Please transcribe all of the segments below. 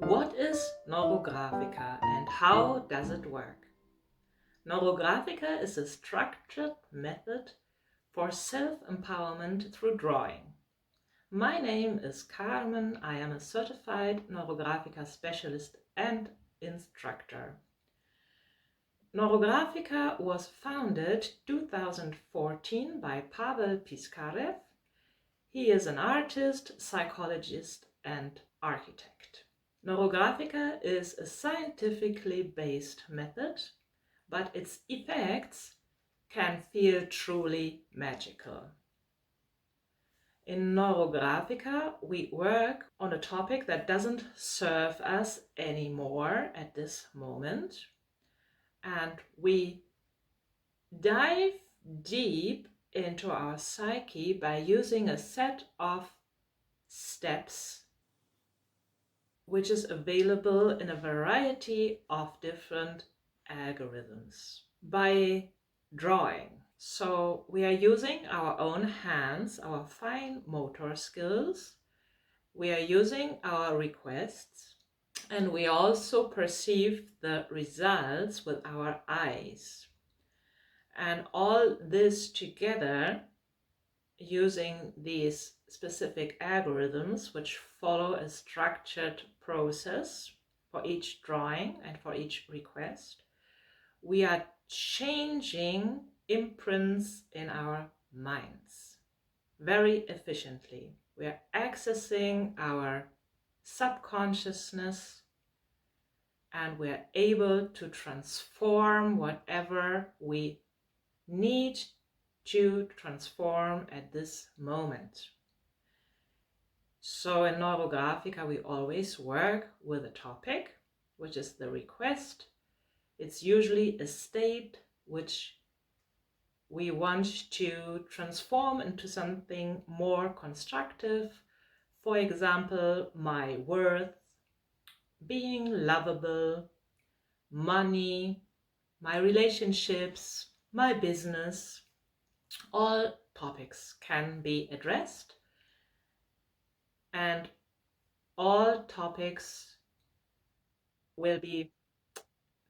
What is Neurographica and how does it work? Neurographica is a structured method for self-empowerment through drawing. My name is Carmen. I am a certified Neurographica specialist and instructor. Neurographica was founded 2014 by Pavel Piskarev. He is an artist, psychologist, and architect. Neurographica is a scientifically based method, but its effects can feel truly magical. In Neurographica, we work on a topic that doesn't serve us anymore at this moment, and we dive deep into our psyche by using a set of steps which is available in a variety of different algorithms by drawing. So we are using our own hands, our fine motor skills, we are using our requests, and we also perceive the results with our eyes. And all this together, using these specific algorithms which follow a structured process for each drawing and for each request, we are changing imprints in our minds very efficiently. We are accessing our subconsciousness and we are able to transform whatever we need to transform at this moment. So in Neurographica, we always work with a topic, which is the request. It's usually a state which we want to transform into something more constructive. For example, my worth, being lovable, money, my relationships, my business. All topics can be addressed, and all topics will be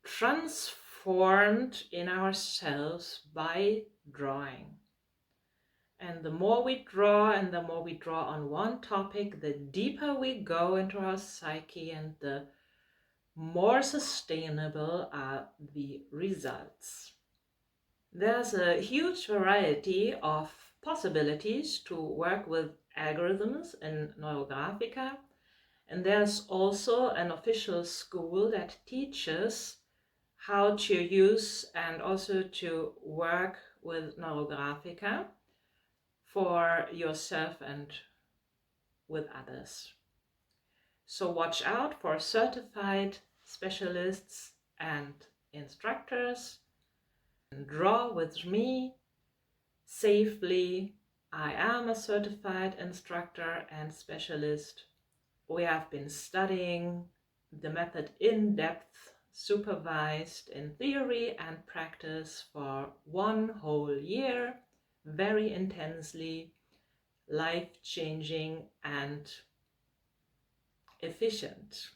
transformed in ourselves by drawing. And the more we draw and the more we draw on one topic, the deeper we go into our psyche and the more sustainable are the results. There's a huge variety of possibilities to work with algorithms in Neurographica, and there's also an official school that teaches how to use and also to work with Neurographica for yourself and with others. So watch out for certified specialists and instructors. Draw with me safely. I am a certified instructor and specialist. We have been studying the method in depth, supervised in theory and practice for 1 whole year, very intensely, life-changing and efficient.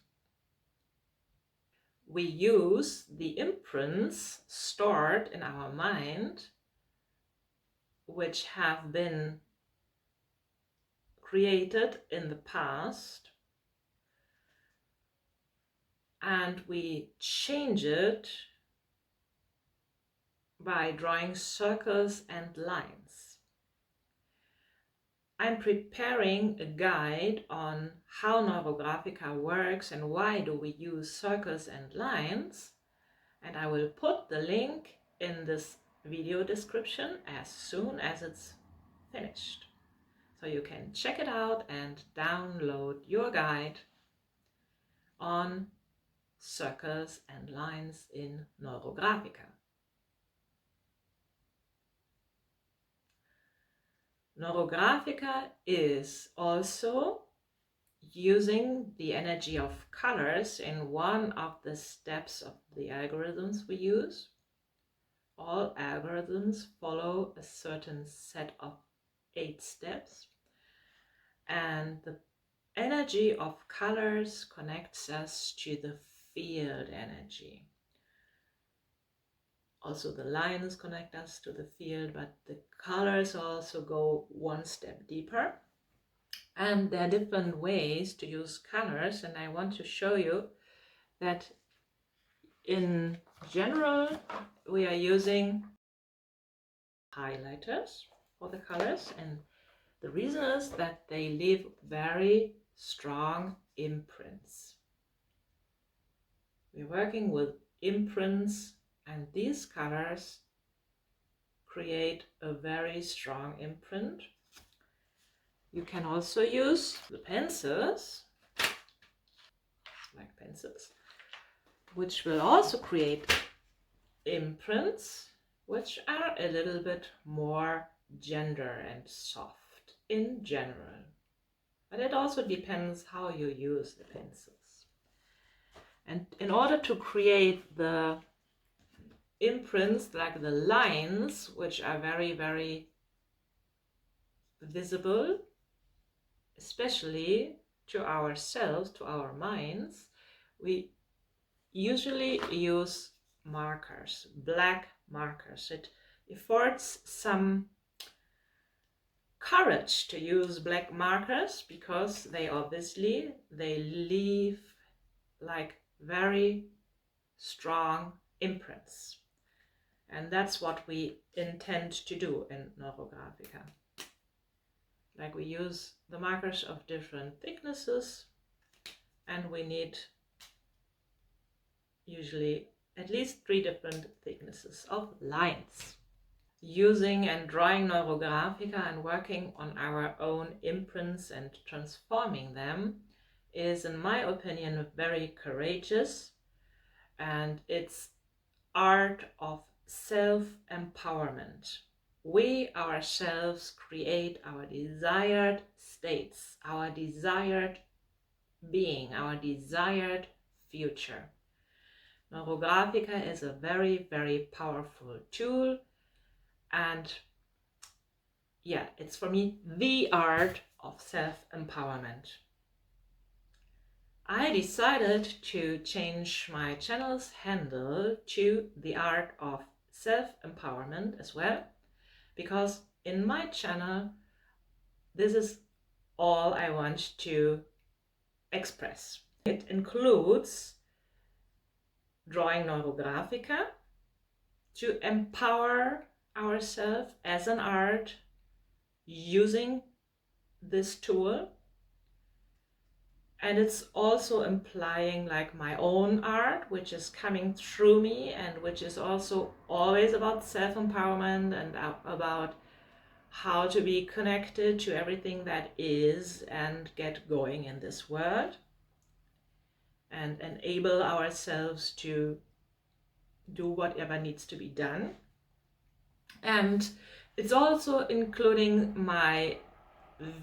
We use the imprints stored in our mind, which have been created in the past, and we change it by drawing circles and lines. I'm preparing a guide on how Neurographica works and why do we use circles and lines, and I will put the link in this video description as soon as it's finished. So you can check it out and download your guide on circles and lines in Neurographica. Neurographica is also using the energy of colors in one of the steps of the algorithms we use. All algorithms follow a certain set of 8 steps, and the energy of colors connects us to the field energy. Also the lines connect us to the field, but the colors also go one step deeper. And there are different ways to use colors, and I want to show you that in general we are using highlighters for the colors, and the reason is that they leave very strong imprints. We're working with imprints, and these colors create a very strong imprint. You can also use the pencils, like pencils, which will also create imprints, which are a little bit more gender and soft in general. But it also depends how you use the pencils. And in order to create the imprints, like the lines, which are very, very visible, especially to ourselves, to our minds, we usually use markers, black markers. It affords some courage to use black markers because they leave like very strong imprints, and that's what we intend to do in Neurographica. Like, we use the markers of different thicknesses, and we need usually at least 3 different thicknesses of lines. Using and drawing Neurographica and working on our own imprints and transforming them is, in my opinion, very courageous, and it's art of self-empowerment. We ourselves create our desired states, our desired being, our desired future. Neurographica is a very, very powerful tool, and yeah, it's for me the art of self-empowerment. I decided to change my channel's handle to the art of self-empowerment as well, because in my channel this is all I want to express. It includes drawing Neurographica to empower ourselves as an art using this tool, and it's also implying like my own art, which is coming through me and which is also always about self-empowerment and about how to be connected to everything that is and get going in this world and enable ourselves to do whatever needs to be done. And it's also including my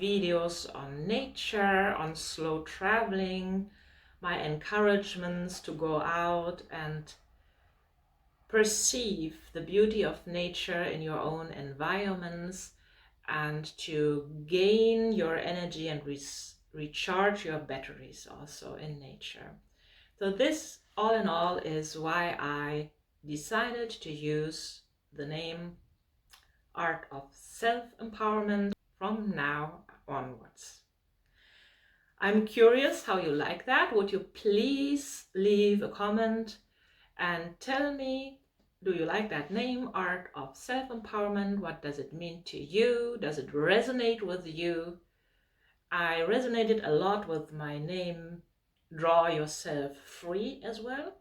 videos on nature, on slow traveling, my encouragements to go out and perceive the beauty of nature in your own environments and to gain your energy and recharge your batteries also in nature. So this, all in all, is why I decided to use the name Art of Self-Empowerment from now onwards. I'm curious how you like that. Would you please leave a comment and tell me, do you like that name, Art of Self-Empowerment? What does it mean to you? Does it resonate with you? I resonated a lot with my name, Draw Yourself Free, as well.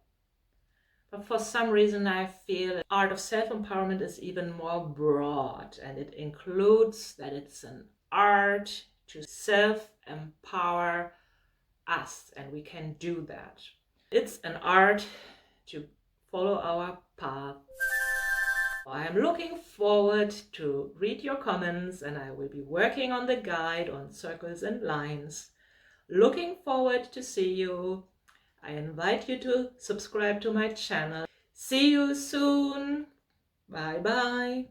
But for some reason I feel Art of Self-Empowerment is even more broad, and it includes that it's an art to self-empower us, and we can do that. It's an art to follow our path. I am looking forward to read your comments, and I will be working on the guide on circles and lines. Looking forward to see you. I invite you to subscribe to my channel. See you soon. Bye bye.